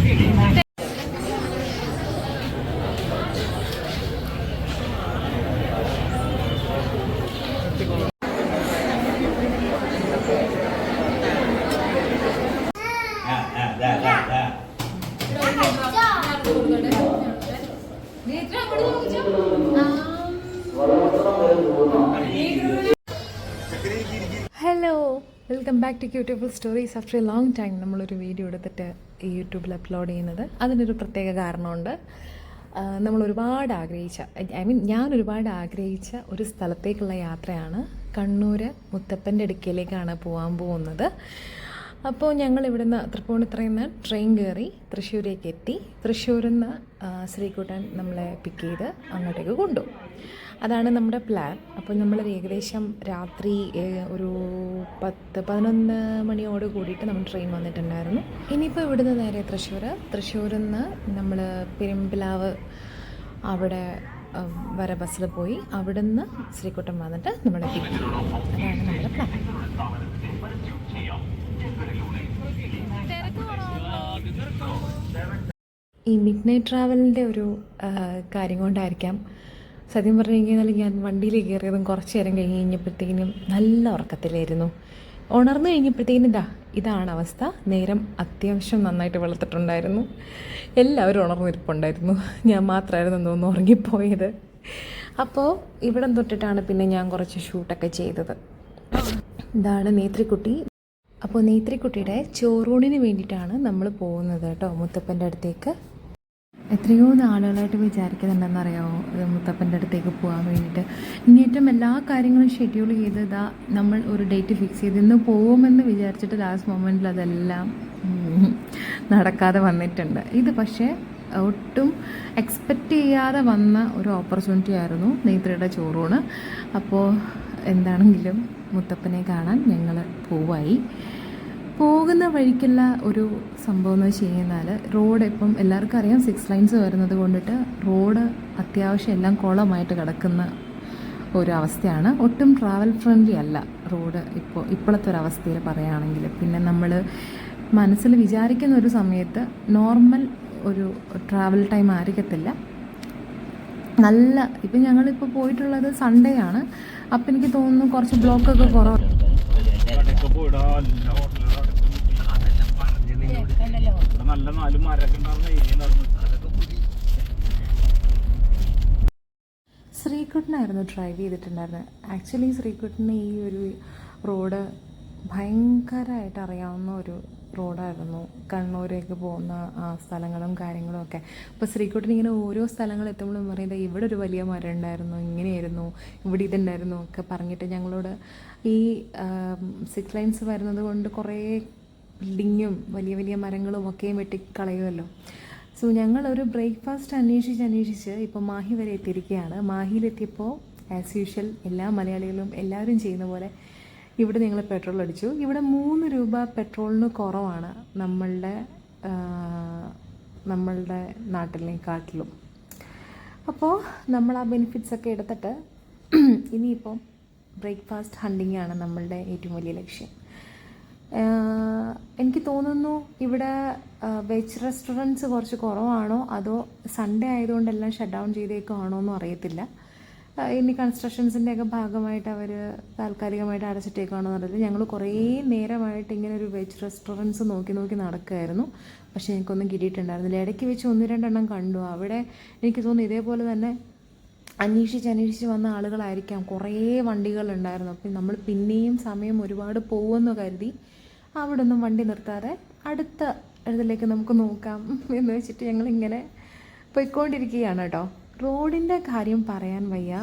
Hello, welcome back to cutiful stories. After a long time നമ്മളൊരു video എടുത്തിട്ട് യൂട്യൂബിൽ upload ചെയ്യുന്നത്. അതിനൊരു പ്രത്യേക കാരണമുണ്ട്. നമ്മൾ ഒരുപാട് ആഗ്രഹിച്ച, ഞാൻ ഒരുപാട് ആഗ്രഹിച്ച ഒരു സ്ഥലത്തേക്കുള്ള യാത്രയാണ്. കണ്ണൂർ മുത്തപ്പൻ്റെ അടുക്കയിലേക്കാണ് പോകാൻ പോകുന്നത്. അപ്പോൾ ഞങ്ങൾ ഇവിടുന്ന് തൃപ്പൂണിത്തുറയിൽ നിന്ന് ട്രെയിൻ കയറി തൃശ്ശൂരേക്ക് എത്തി. തൃശ്ശൂരിൽ നിന്ന് ശ്രീകുട്ടൻ നമ്മളെ പിക്ക് ചെയ്ത് അങ്ങോട്ടേക്ക് കൊണ്ടുപോകും. അതാണ് നമ്മുടെ പ്ലാൻ. അപ്പോൾ നമ്മൾ ഏകദേശം രാത്രി ഒരു 10-11 മണിയോട് കൂടിയിട്ട് നമ്മൾ ട്രെയിൻ വന്നിട്ടുണ്ടായിരുന്നു. ഇനിയിപ്പോൾ ഇവിടുന്ന് നേരെ തൃശ്ശൂരിൽ നിന്ന് നമ്മൾ പെരുമ്പിലാവ് അവിടെ വരെ ബസ്സിൽ പോയി അവിടുന്ന് ശ്രീകുട്ടൻ വന്നിട്ട് നമ്മളെ പിക്ക് ചെയ്യും. അതാണ് നമ്മുടെ പ്ലാൻ. ഈ മിഡ് നൈറ്റ് ട്രാവലിൻ്റെ ഒരു കാര്യം കൊണ്ടായിരിക്കാം, സത്യം പറഞ്ഞു കഴിഞ്ഞാൽ ഞാൻ വണ്ടിയിൽ കയറിയതും കുറച്ച് നേരം കഴിഞ്ഞപ്പോഴത്തേക്കിനും നല്ല ഉറക്കത്തിലായിരുന്നു. ഉണർന്നു കഴിഞ്ഞപ്പോഴത്തേക്കിനും ഇതാണ് അവസ്ഥ. നേരം അത്യാവശ്യം നന്നായിട്ട് വെളുത്തിട്ടുണ്ടായിരുന്നു. എല്ലാവരും ഉണർന്നിരിപ്പുണ്ടായിരുന്നു. ഞാൻ മാത്രമായിരുന്നു തോന്നുന്നു ഉറങ്ങിപ്പോയത്. അപ്പോൾ ഇവിടെ തൊട്ടിട്ടാണ് പിന്നെ ഞാൻ കുറച്ച് ഷൂട്ടൊക്കെ ചെയ്തത്. ഇതാണ് നേത്രിക്കുട്ടി. അപ്പോൾ നേത്രിക്കുട്ടിയുടെ ചോറൂണിന് വേണ്ടിയിട്ടാണ് നമ്മൾ പോകുന്നത് കേട്ടോ, മുത്തപ്പൻ്റെ അടുത്തേക്ക്. എത്രയോ നാളുകളായിട്ട് വിചാരിക്കുന്നുണ്ടെന്നറിയാമോ മുത്തപ്പൻ്റെ അടുത്തേക്ക് പോകാൻ വേണ്ടിയിട്ട്. ഇങ്ങേറ്റം എല്ലാ കാര്യങ്ങളും ഷെഡ്യൂൾ ചെയ്ത് നമ്മൾ ഒരു ഡേറ്റ് ഫിക്സ് ചെയ്ത് ഇന്ന് പോകുമെന്ന് വിചാരിച്ചിട്ട് ലാസ്റ്റ് മൊമെൻറ്റിൽ അതെല്ലാം നടക്കാതെ വന്നിട്ടുണ്ട്. ഇത് പക്ഷേ ഒട്ടും എക്സ്പെക്റ്റ് ചെയ്യാതെ വന്ന ഒരു ഓപ്പർച്യൂണിറ്റി ആയിരുന്നു നേത്രിയുടെ ചോറൂണ്. അപ്പോൾ എന്താണെങ്കിലും മുത്തപ്പനെ കാണാൻ ഞങ്ങൾ പോവായി. പോകുന്ന വഴിക്കുള്ള ഒരു സംഭവം എന്ന് വെച്ച് കഴിഞ്ഞാൽ, റോഡ് ഇപ്പം എല്ലാവർക്കും അറിയാം 6 ലൈൻസ് വരുന്നത് കൊണ്ടിട്ട് റോഡ് അത്യാവശ്യം എല്ലാം കുളമായിട്ട് കിടക്കുന്ന ഒരു അവസ്ഥയാണ്. ഒട്ടും ട്രാവൽ ഫ്രണ്ട്ലി അല്ല റോഡ് ഇപ്പോഴത്തെ ഒരു അവസ്ഥയിൽ പറയുകയാണെങ്കിൽ. പിന്നെ നമ്മൾ മനസ്സിൽ വിചാരിക്കുന്ന ഒരു സമയത്ത് നോർമൽ ഒരു ട്രാവൽ ടൈം ആയിരിക്കത്തില്ല. നല്ല ഇപ്പം ഞങ്ങളിപ്പോൾ പോയിട്ടുള്ളത് സൺഡേ ആണ്. അപ്പം എനിക്ക് തോന്നുന്നു കുറച്ച് ബ്ലോക്കൊക്കെ കുറവാണ്. ശ്രീകുട്ടനായിരുന്നു ഡ്രൈവ് ചെയ്തിട്ടുണ്ടായിരുന്നത്. ആക്ച്വലി ശ്രീകുട്ടന് ഈ ഒരു റോഡ് ഭയങ്കരമായിട്ട് അറിയാവുന്ന ഒരു റോഡായിരുന്നു. കണ്ണൂരേക്ക് പോകുന്ന സ്ഥലങ്ങളും കാര്യങ്ങളും ഒക്കെ. അപ്പോൾ ശ്രീകുട്ടൻ ഇങ്ങനെ ഓരോ സ്ഥലങ്ങൾ എത്തുമ്പോഴും പറയുന്നത് ഇവിടെ ഒരു വലിയ മരം ഉണ്ടായിരുന്നു, ഇങ്ങനെയായിരുന്നു, ഇവിടെ ഇതുണ്ടായിരുന്നു ഒക്കെ പറഞ്ഞിട്ട് ഞങ്ങളോട് ഈ 6 ലൈൻസ് വരുന്നത് കൊണ്ട് കുറേ ബിൽഡിങ്ങും വലിയ വലിയ മരങ്ങളും ഒക്കെയും വെട്ടിക്കളയുമല്ലോ. സോ ഞങ്ങളൊരു ബ്രേക്ക്ഫാസ്റ്റ് അന്വേഷിച്ച് ഇപ്പോൾ മാഹി വരെ എത്തിയിരിക്കുകയാണ്. മാഹിയിലെത്തിയപ്പോൾ ആസ് യൂഷ്വൽ എല്ലാ മലയാളികളും എല്ലാവരും ചെയ്യുന്ന പോലെ ഇവിടെ ഞങ്ങൾ പെട്രോൾ അടിച്ചു. ഇവിടെ 3 രൂപ പെട്രോളിന് കുറവാണ് നമ്മളുടെ നാട്ടിലേക്കാട്ടിലും. അപ്പോൾ നമ്മൾ ആ ബെനിഫിറ്റ്സൊക്കെ എടുത്തിട്ട് ഇനിയിപ്പം ബ്രേക്ക്ഫാസ്റ്റ് ഹണ്ടിങ് ആണ് നമ്മളുടെ ഏറ്റവും വലിയ ലക്ഷ്യം. എനിക്ക് തോന്നുന്നു ഇവിടെ വെജ് റെസ്റ്റോറൻറ്റ്സ് കുറച്ച് കുറവാണോ അതോ സൺഡേ ആയതുകൊണ്ട് എല്ലാം ഷട്ട് ഡൗൺ ചെയ്തേക്കാണോ എന്നും അറിയത്തില്ല. ഇനി കൺസ്ട്രക്ഷൻസിൻ്റെയൊക്കെ ഭാഗമായിട്ട് അവർ താൽക്കാലികമായിട്ട് അടച്ചിട്ടേക്കാണോ എന്നറിയില്ല. ഞങ്ങൾ കുറേ നേരമായിട്ട് ഇങ്ങനെ ഒരു വെജ് റെസ്റ്റോറൻറ്റ്സ് നോക്കി നടക്കുമായിരുന്നു. പക്ഷേ എനിക്കൊന്നും കിട്ടിയിട്ടുണ്ടായിരുന്നില്ല. ഇടയ്ക്ക് വെച്ച് 1-2 എണ്ണം കണ്ടു. അവിടെ എനിക്ക് തോന്നുന്നു ഇതേപോലെ തന്നെ അന്വേഷിച്ച് വന്ന ആളുകളായിരിക്കാം. കുറേ വണ്ടികളുണ്ടായിരുന്നു. അപ്പം നമ്മൾ പിന്നെയും സമയം ഒരുപാട് പോകുമെന്ന് കരുതി അവിടെ ഒന്നും വണ്ടി നിർത്താതെ അടുത്ത ഇതിലേക്ക് നമുക്ക് നോക്കാം എന്ന് വെച്ചിട്ട് ഞങ്ങളിങ്ങനെ പോയിക്കൊണ്ടിരിക്കുകയാണ് കേട്ടോ. റോഡിൻ്റെ കാര്യം പറയാൻ വയ്യ.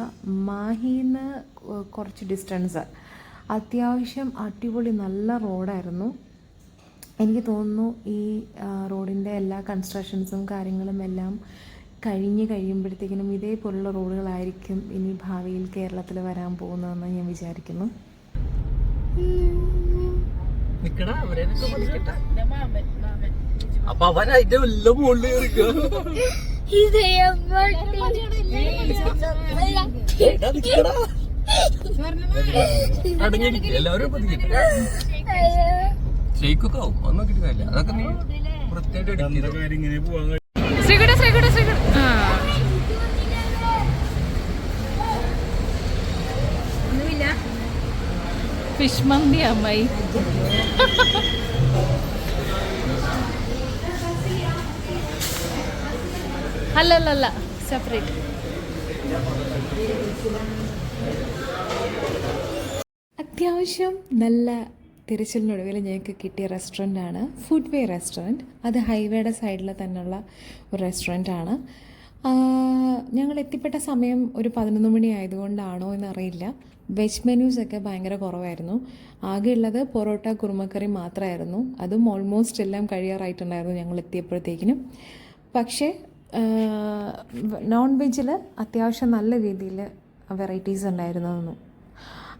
മാഹിന്ന് കുറച്ച് ഡിസ്റ്റൻസ്, അത്യാവശ്യം അടിപൊളി നല്ല റോഡായിരുന്നു. എനിക്ക് തോന്നുന്നു ഈ റോഡിൻ്റെ എല്ലാ കൺസ്ട്രക്ഷൻസും കാര്യങ്ങളും എല്ലാം കഴിയുമ്പോഴത്തേക്കിനും ഇതേപോലുള്ള റോഡുകളായിരിക്കും ഇനി ഭാവിയിൽ കേരളത്തിൽ വരാൻ പോകുന്നതെന്ന് ഞാൻ വിചാരിക്കുന്നു. അപ്പൊ അവൻ അതിന്റെ വല്ല മുകളിൽ എല്ലാവരും ഷെയ്ക്കൊക്കെ ആവും. ഒന്നും കിട്ടുന്നില്ല. അതൊക്കെ നീ ശ്രീകുട്ട ശ്രീകുട്ട ശ്രീകുട്ട ഫിഷ് മന്തി അമ്മായി. അല്ലല്ല സെപ്പറേറ്റ്. അത്യാവശ്യം നല്ല തിരച്ചിലിനൊടുവിൽ ഞങ്ങൾക്ക് കിട്ടിയ റെസ്റ്റോറൻ്റാണ് ഫുഡ് വേ റെസ്റ്റോറൻറ്റ്. അത് ഹൈവേയുടെ സൈഡിൽ തന്നെയുള്ള ഒരു റെസ്റ്റോറൻ്റാണ്. ഞങ്ങൾ എത്തിപ്പെട്ട സമയം ഒരു 11 മണി ആയതുകൊണ്ടാണോ എന്നറിയില്ല, വെജ് മെനൂസൊക്കെ ഭയങ്കര കുറവായിരുന്നു. ആകെയുള്ളത് പൊറോട്ട കുറുമക്കറി മാത്രമായിരുന്നു. അതും ഓൾമോസ്റ്റ് എല്ലാം കഴിയാറായിട്ടുണ്ടായിരുന്നു ഞങ്ങൾ എത്തിയപ്പോഴത്തേക്കിനും. പക്ഷേ നോൺ വെജിൽ അത്യാവശ്യം നല്ല രീതിയിൽ വെറൈറ്റീസ് ഉണ്ടായിരുന്നു.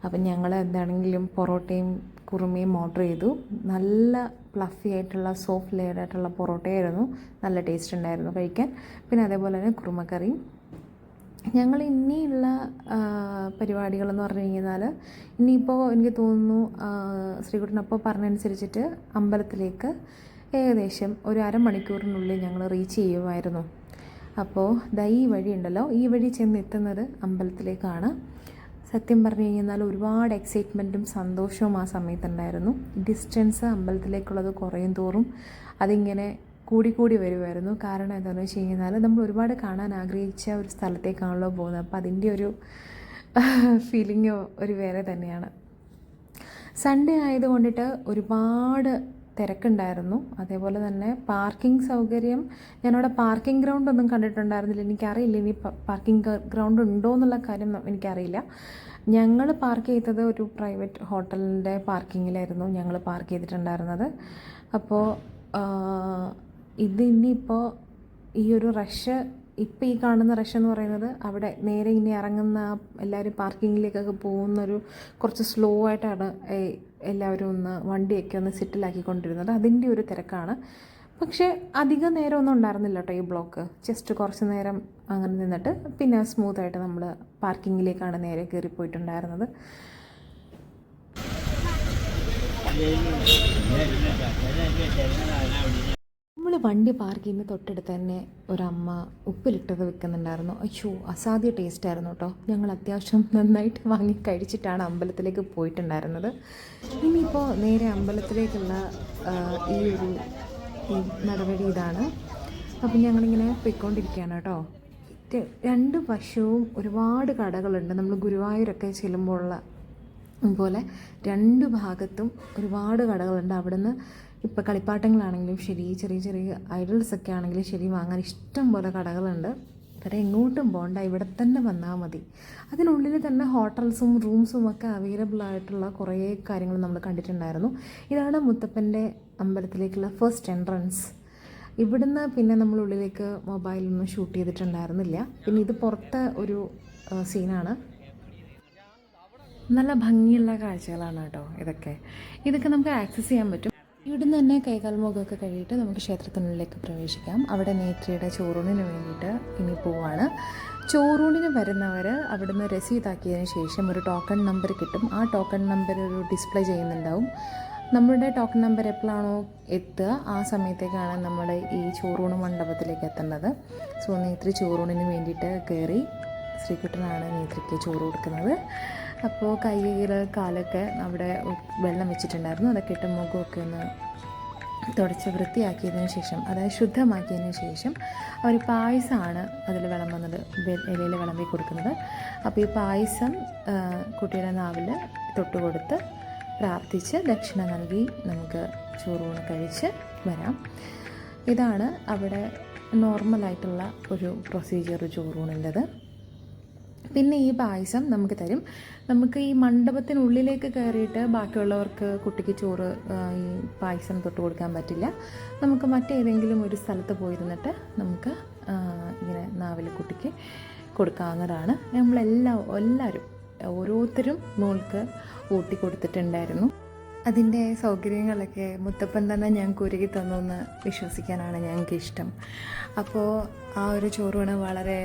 അപ്പം ഞങ്ങൾ എന്താണെങ്കിലും പൊറോട്ടയും കുറുമയും ഓർഡർ ചെയ്തു. നല്ല ഫ്ലഫി ആയിട്ടുള്ള സോഫ്റ്റ് ലെയർഡ് ആയിട്ടുള്ള പൊറോട്ടയായിരുന്നു. നല്ല ടേസ്റ്റ് ഉണ്ടായിരുന്നു കഴിക്കാൻ. പിന്നെ അതേപോലെ തന്നെ കുറുമക്കറിയും. ഞങ്ങൾ ഇനിയുള്ള പരിപാടികളെന്ന് പറഞ്ഞു കഴിഞ്ഞാൽ ഇനിയിപ്പോൾ എനിക്ക് തോന്നുന്നു ശ്രീകുട്ടനപ്പോൾ പറഞ്ഞതനുസരിച്ചിട്ട് അമ്പലത്തിലേക്ക് ഏകദേശം ഒരു അരമണിക്കൂറിനുള്ളിൽ ഞങ്ങൾ റീച്ച് ചെയ്യുമായിരുന്നു. അപ്പോൾ ഈ വഴി ഉണ്ടല്ലോ, ഈ വഴി ചെന്നെത്തുന്നത് അമ്പലത്തിലേക്കാണ്. സത്യം പറഞ്ഞു കഴിഞ്ഞാൽ ഒരുപാട് എക്സൈറ്റ്മെൻറ്റും സന്തോഷവും ആ സമയത്തുണ്ടായിരുന്നു. ഡിസ്റ്റൻസ് അമ്പലത്തിലേക്കുള്ളത് കുറയും തോറും അതിങ്ങനെ കൂടി വരുമായിരുന്നു. കാരണം എന്താണെന്ന് വെച്ച് കഴിഞ്ഞാൽ നമ്മൾ ഒരുപാട് കാണാൻ ആഗ്രഹിച്ച ഒരു സ്ഥലത്തേക്കാണല്ലോ പോകുന്നത്. അപ്പോൾ അതിൻ്റെ ഒരു ഫീലിംഗ് ഒരു വേറെ തന്നെയാണ്. സൺഡേ ആയതുകൊണ്ടിട്ട് ഒരുപാട് തിരക്കുണ്ടായിരുന്നു. അതേപോലെ തന്നെ പാർക്കിംഗ് സൗകര്യം, ഞാനവിടെ പാർക്കിംഗ് ഗ്രൗണ്ട് ഒന്നും കണ്ടിട്ടുണ്ടായിരുന്നില്ല. എനിക്കറിയില്ല ഇനി പാർക്കിംഗ് ഗ്രൗണ്ട് ഉണ്ടോ എന്നുള്ള കാര്യം എനിക്കറിയില്ല. ഞങ്ങൾ പാർക്ക് ചെയ്തത് ഒരു പ്രൈവറ്റ് ഹോട്ടലിൻ്റെ പാർക്കിങ്ങിലായിരുന്നു ഞങ്ങൾ പാർക്ക് ചെയ്തിട്ടുണ്ടായിരുന്നത്. അപ്പോൾ ഇത് ഇനിയിപ്പോൾ ഈ ഒരു റഷ്, ഇപ്പോൾ ഈ കാണുന്ന റഷ് എന്ന് പറയുന്നത് അവിടെ നേരെ ഇനി ഇറങ്ങുന്ന എല്ലാവരും പാർക്കിങ്ങിലേക്കൊക്കെ പോകുന്നൊരു കുറച്ച് സ്ലോ ആയിട്ടാണ് എല്ലാവരും ഒന്ന് വണ്ടിയൊക്കെ ഒന്ന് സെറ്റിലാക്കിക്കൊണ്ടിരുന്നത്. അതിൻ്റെ ഒരു തിരക്കാണ്. പക്ഷേ അധികം നേരമൊന്നും ഉണ്ടായിരുന്നില്ല കേട്ടോ ഈ ബ്ലോക്ക്. ജസ്റ്റ് കുറച്ച് നേരം അങ്ങനെ നിന്നിട്ട് പിന്നെ സ്മൂത്തായിട്ട് നമ്മൾ പാർക്കിങ്ങിലേക്കാണ് നേരെ കയറിപ്പോയിട്ടുണ്ടായിരുന്നത്. നമ്മൾ വണ്ടി പാർക്ക് ചെയ്യുന്ന തൊട്ടടുത്ത് തന്നെ ഒരമ്മ ഉപ്പിലിട്ടത് വെക്കുന്നുണ്ടായിരുന്നു. അയ്യോ, അസാധ്യ ടേസ്റ്റായിരുന്നു കേട്ടോ. ഞങ്ങൾ അത്യാവശ്യം നന്നായിട്ട് വാങ്ങി കഴിച്ചിട്ടാണ് അമ്പലത്തിലേക്ക് പോയിട്ടുണ്ടായിരുന്നത്. ഇനിയിപ്പോൾ നേരെ അമ്പലത്തിലേക്കുള്ള ഈ നടപടി ഇതാണ്. അപ്പം ഞങ്ങളിങ്ങനെ പോയിക്കൊണ്ടിരിക്കുകയാണ് കേട്ടോ. രണ്ട് വശവും ഒരുപാട് കടകളുണ്ട്. നമ്മൾ ഗുരുവായൂരൊക്കെ ചെല്ലുമ്പോഴുള്ള പോലെ രണ്ട് ഭാഗത്തും ഒരുപാട് കടകളുണ്ട്. അവിടുന്ന് ഇപ്പോൾ കളിപ്പാട്ടങ്ങളാണെങ്കിലും ശരി, ചെറിയ ചെറിയ ഐഡൽസൊക്കെ ആണെങ്കിലും ശരി, വാങ്ങാൻ ഇഷ്ടം പോലെ കടകളുണ്ട്. വേറെ എങ്ങോട്ടും പോകണ്ട, ഇവിടെ തന്നെ വന്നാൽ മതി. അതിനുള്ളിൽ തന്നെ ഹോട്ടൽസും റൂംസും ഒക്കെ അവൈലബിൾ ആയിട്ടുള്ള കുറേ കാര്യങ്ങൾ നമ്മൾ കണ്ടിട്ടുണ്ടായിരുന്നു. ഇതാണ് മുത്തപ്പൻ്റെ അമ്പലത്തിലേക്കുള്ള ഫസ്റ്റ് എൻട്രൻസ്. ഇവിടുന്ന് പിന്നെ നമ്മൾ ഉള്ളിലേക്ക് മൊബൈലൊന്നും ഷൂട്ട് ചെയ്തിട്ടുണ്ടായിരുന്നില്ല. പിന്നെ ഇത് പുറത്തെ ഒരു സീനാണ്. നല്ല ഭംഗിയുള്ള കാഴ്ചകളാണ് കേട്ടോ ഇതൊക്കെ നമുക്ക് ആക്സസ് ചെയ്യാൻ പറ്റും. ഇവിടുന്ന് തന്നെ കൈകാൽമുഖമൊക്കെ കഴിയിട്ട് നമുക്ക് ക്ഷേത്രത്തിനുള്ളിലേക്ക് പ്രവേശിക്കാം. അവിടെ നേത്രിയുടെ ചോറൂണിന് വേണ്ടിയിട്ട് ഇനി പോവാണ്. ചോറൂണിന് വരുന്നവർ അവിടുന്ന് രസീതാക്കിയതിന് ശേഷം ഒരു ടോക്കൺ നമ്പർ കിട്ടും. ആ ടോക്കൺ നമ്പർ ഒരു ഡിസ്പ്ലേ ചെയ്യുന്നുണ്ടാവും. നമ്മുടെ ടോക്കൺ നമ്പർ എപ്പോഴാണോ എത്തുക ആ സമയത്തേക്കാണ് നമ്മൾ ഈ ചോറൂണ് മണ്ഡപത്തിലേക്ക് എത്തേണ്ടത്. സോ നേത്രി ചോറൂണിന് വേണ്ടിയിട്ട് കയറി. ശ്രീകുട്ടനാണ് നേത്രിക്ക് ചോറ് കൊടുക്കുന്നത്. അപ്പോൾ കയ്യിൽ കാലൊക്കെ അവിടെ വെള്ളം വെച്ചിട്ടുണ്ടായിരുന്നു. അതൊക്കെ ഇട്ട് മുഖമൊക്കെ ഒന്ന് തുടച്ച് വൃത്തിയാക്കിയതിന് ശേഷം, അതായത് ശുദ്ധമാക്കിയതിന് ശേഷം അവർ പായസമാണ് അതിൽ വിളമ്പുന്നത്, ഇലയിൽ വിളമ്പി കൊടുക്കുന്നത്. അപ്പോൾ ഈ പായസം കുട്ടിയുടെ നാവിൽ തൊട്ട് കൊടുത്ത് പ്രാർത്ഥിച്ച് ദക്ഷിണ നൽകി നമുക്ക് ചോറൂണ് കഴിച്ച് വരാം. ഇതാണ് അവിടെ നോർമലായിട്ടുള്ള ഒരു പ്രൊസീജിയർ ചോറൂണിൻ്റെത്. പിന്നെ ഈ പായസം നമുക്ക് തരും. നമുക്ക് ഈ മണ്ഡപത്തിനുള്ളിലേക്ക് കയറിയിട്ട് ബാക്കിയുള്ളവർക്ക് കുട്ടിക്ക് ചോറ് ഈ പായസം തൊട്ട് കൊടുക്കാൻ പറ്റില്ല. നമുക്ക് മറ്റേതെങ്കിലും ഒരു സ്ഥലത്ത് പോയിരുന്നിട്ട് നമുക്ക് ഇങ്ങനെ നാവിൽ കുട്ടിക്ക് കൊടുക്കാവുന്നതാണ്. എല്ലാവരും ഓരോരുത്തരും മോൾക്ക് ഊട്ടി കൊടുത്തിട്ടുണ്ടായിരുന്നു. അതിൻ്റെ സൗകര്യങ്ങളൊക്കെ മുത്തപ്പൻ തന്നെ ഞങ്ങൾക്ക് ഒരുക്കി തന്നു എന്ന് വിശ്വസിക്കാനാണ് ഞങ്ങൾക്ക് ഇഷ്ടം. അപ്പോൾ ആ ഒരു ചോറൂണ് വളരെ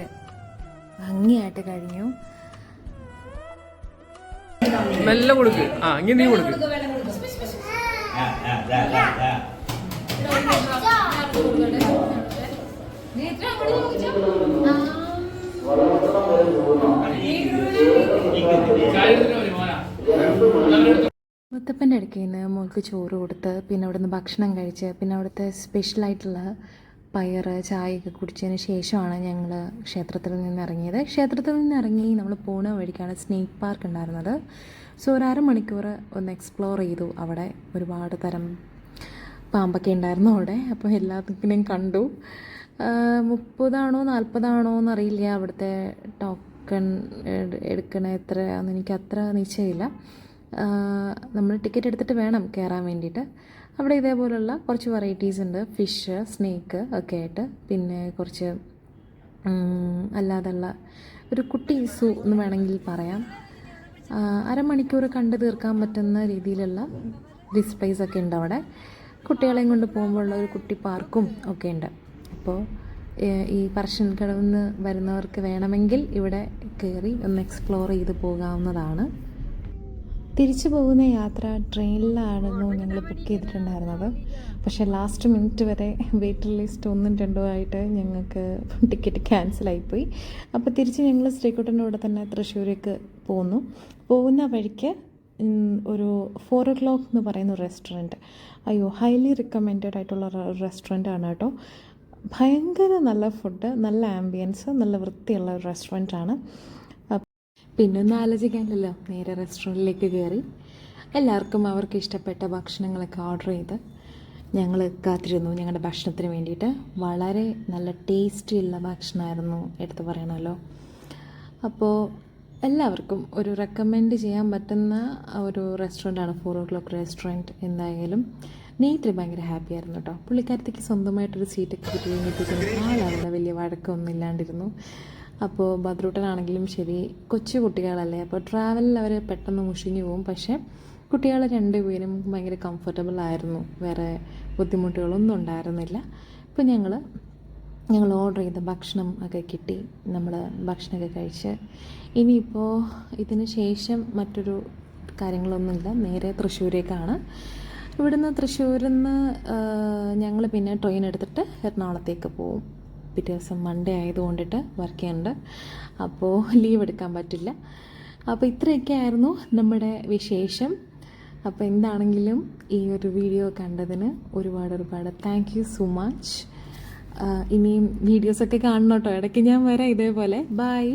ഭംഗിയായിട്ട് കഴിഞ്ഞു. മെല്ലെ കൊടുക്ക്. നീ കൊടുക്ക്. മുത്തപ്പൻ്റെ അടുക്കൽ നിന്ന് മോൾക്ക് ചോറ് കൊടുത്ത് പിന്നെ അവിടുന്ന് ഭക്ഷണം കഴിച്ച് പിന്നെ അവിടുത്തെ സ്പെഷ്യലായിട്ടുള്ള പയറ് ചായയൊക്കെ കുടിച്ചതിന് ശേഷമാണ് ഞങ്ങൾ ക്ഷേത്രത്തിൽ നിന്ന് ഇറങ്ങിയത്. ക്ഷേത്രത്തിൽ നിന്ന് ഇറങ്ങി നമ്മൾ പോണ വഴിക്കാണ് സ്നേക്ക് പാർക്ക് ഉണ്ടായിരുന്നത്. സോ ഒരു അരമണിക്കൂർ ഒന്ന് എക്സ്പ്ലോർ ചെയ്തു. അവിടെ ഒരുപാട് തരം പാമ്പൊക്കെ ഉണ്ടായിരുന്നു അവിടെ. അപ്പോൾ എല്ലാത്തിനെയും കണ്ടു. 30 40 എന്നറിയില്ല അവിടുത്തെ ടോക്കൺ എടുക്കണ എത്രയാണെന്ന് എനിക്ക് അത്ര നിശ്ചയമില്ല. നമ്മൾ ടിക്കറ്റ് എടുത്തിട്ട് വേണം കയറാൻ വേണ്ടിയിട്ട്. അവിടെ ഇതേപോലുള്ള കുറച്ച് വെറൈറ്റീസ് ഉണ്ട്, ഫിഷ് സ്നേക്ക് ഒക്കെ ആയിട്ട്. പിന്നെ കുറച്ച് അല്ലാതുള്ള ഒരു കുട്ടി സൂ എന്ന് വേണമെങ്കിൽ പറയാം. അരമണിക്കൂർ കണ്ടു തീർക്കാൻ പറ്റുന്ന രീതിയിലുള്ള ഡിസ്പ്ലേസ് ഒക്കെ ഉണ്ട് അവിടെ. കുട്ടികളെയും കൊണ്ട് പോകുമ്പോഴുള്ള ഒരു കുട്ടി പാർക്കും ഒക്കെ ഉണ്ട്. അപ്പോൾ ഈ പറശ്ശിനിക്കടവിൽ നിന്ന് വരുന്നവർക്ക് വേണമെങ്കിൽ ഇവിടെ കയറി ഒന്ന് എക്സ്പ്ലോർ ചെയ്ത് പോകാവുന്നതാണ്. തിരിച്ചു പോകുന്ന യാത്ര ട്രെയിനിലായിരുന്നു ഞങ്ങൾ ബുക്ക് ചെയ്തിട്ടുണ്ടായിരുന്നത്. പക്ഷേ ലാസ്റ്റ് മിനിറ്റ് വരെ വെയിറ്റിംഗ് ലിസ്റ്റ് 1 2 ആയിട്ട് ഞങ്ങൾക്ക് ടിക്കറ്റ് ക്യാൻസലായിപ്പോയി. അപ്പോൾ തിരിച്ച് ഞങ്ങൾ ശ്രീകുട്ടൻ്റെ കൂടെ തന്നെ തൃശ്ശൂരേക്ക് പോന്നു. പോകുന്ന വഴിക്ക് ഒരു 4 o'clock എന്ന് പറയുന്ന റെസ്റ്റോറൻറ്റ്, ഹൈലി റിക്കമെൻഡഡ് ആയിട്ടുള്ള റെസ്റ്റോറൻ്റ് ആണ് കേട്ടോ. ഭയങ്കര നല്ല ഫുഡ്, നല്ല ആംബിയൻസ്, നല്ല വൃത്തിയുള്ള ഒരു റെസ്റ്റോറൻറ്റാണ്. പിന്നെ ഒന്നും ആലോചിക്കാനില്ലല്ലോ, നേരെ റെസ്റ്റോറൻറ്റിലേക്ക് കയറി എല്ലാവർക്കും അവർക്ക് ഇഷ്ടപ്പെട്ട ഭക്ഷണങ്ങളൊക്കെ ഓർഡർ ചെയ്ത് ഞങ്ങൾ കാത്തിരുന്നു ഞങ്ങളുടെ ഭക്ഷണത്തിന് വേണ്ടിയിട്ട്. വളരെ നല്ല ടേസ്റ്റിയുള്ള ഭക്ഷണമായിരുന്നു, എടുത്ത് പറയണമല്ലോ. അപ്പോൾ എല്ലാവർക്കും ഒരു റെക്കമെൻഡ് ചെയ്യാൻ പറ്റുന്ന ഒരു റെസ്റ്റോറൻറ്റാണ് 4 o'clock റെസ്റ്റോറൻറ്റ്. എന്തായാലും നേത്രി ഭയങ്കര ഹാപ്പി ആയിരുന്നു കേട്ടോ. പുള്ളിക്കാരത്തേക്ക് സ്വന്തമായിട്ടൊരു സീറ്റൊക്കെ കിട്ടി കഴിഞ്ഞപ്പോഴത്തേക്കും ആളവിടെ വലിയ വഴക്കമൊന്നും ഇല്ലാണ്ടിരുന്നു. അപ്പോൾ ബദ്രൂട്ടനാണെങ്കിലും ശരി, കൊച്ചു കുട്ടികളല്ലേ, അപ്പോൾ ട്രാവലിൽ അവർ പെട്ടെന്ന് മുഷിഞ്ഞു പോകും. പക്ഷേ കുട്ടികൾ 2 പേരും ഭയങ്കര കംഫർട്ടബിൾ ആയിരുന്നു, വേറെ ബുദ്ധിമുട്ടുകളൊന്നും ഉണ്ടായിരുന്നില്ല. അപ്പോൾ ഞങ്ങൾ ഓർഡർ ചെയ്ത ഭക്ഷണം ഒക്കെ കിട്ടി. നമ്മൾ ഭക്ഷണമൊക്കെ കഴിച്ച് ഇനിയിപ്പോൾ ഇതിന് ശേഷം മറ്റൊരു കാര്യങ്ങളൊന്നുമില്ല, നേരെ തൃശ്ശൂരേക്കാണ്. ഇവിടുന്ന് തൃശ്ശൂരിൽ നിന്ന് ഞങ്ങൾ പിന്നെ ട്രെയിൻ എടുത്തിട്ട് എറണാകുളത്തേക്ക് പോവും. പിറ്റേ ദിവസം മൺഡേ ആയതുകൊണ്ടിട്ട് വർക്ക് ചെയ്യാനുണ്ട്, അപ്പോൾ ലീവ് എടുക്കാൻ പറ്റില്ല. അപ്പോൾ ഇത്രയൊക്കെ ആയിരുന്നു നമ്മുടെ വിശേഷം. അപ്പോൾ എന്താണെങ്കിലും ഈ ഒരു വീഡിയോ കണ്ടതിന് ഒരുപാട് താങ്ക് യു സോ മച്ച്. ഇനിയും വീഡിയോസൊക്കെ കാണണം കേട്ടോ, ഇടയ്ക്ക് ഞാൻ വരാം ഇതേപോലെ. ബൈ.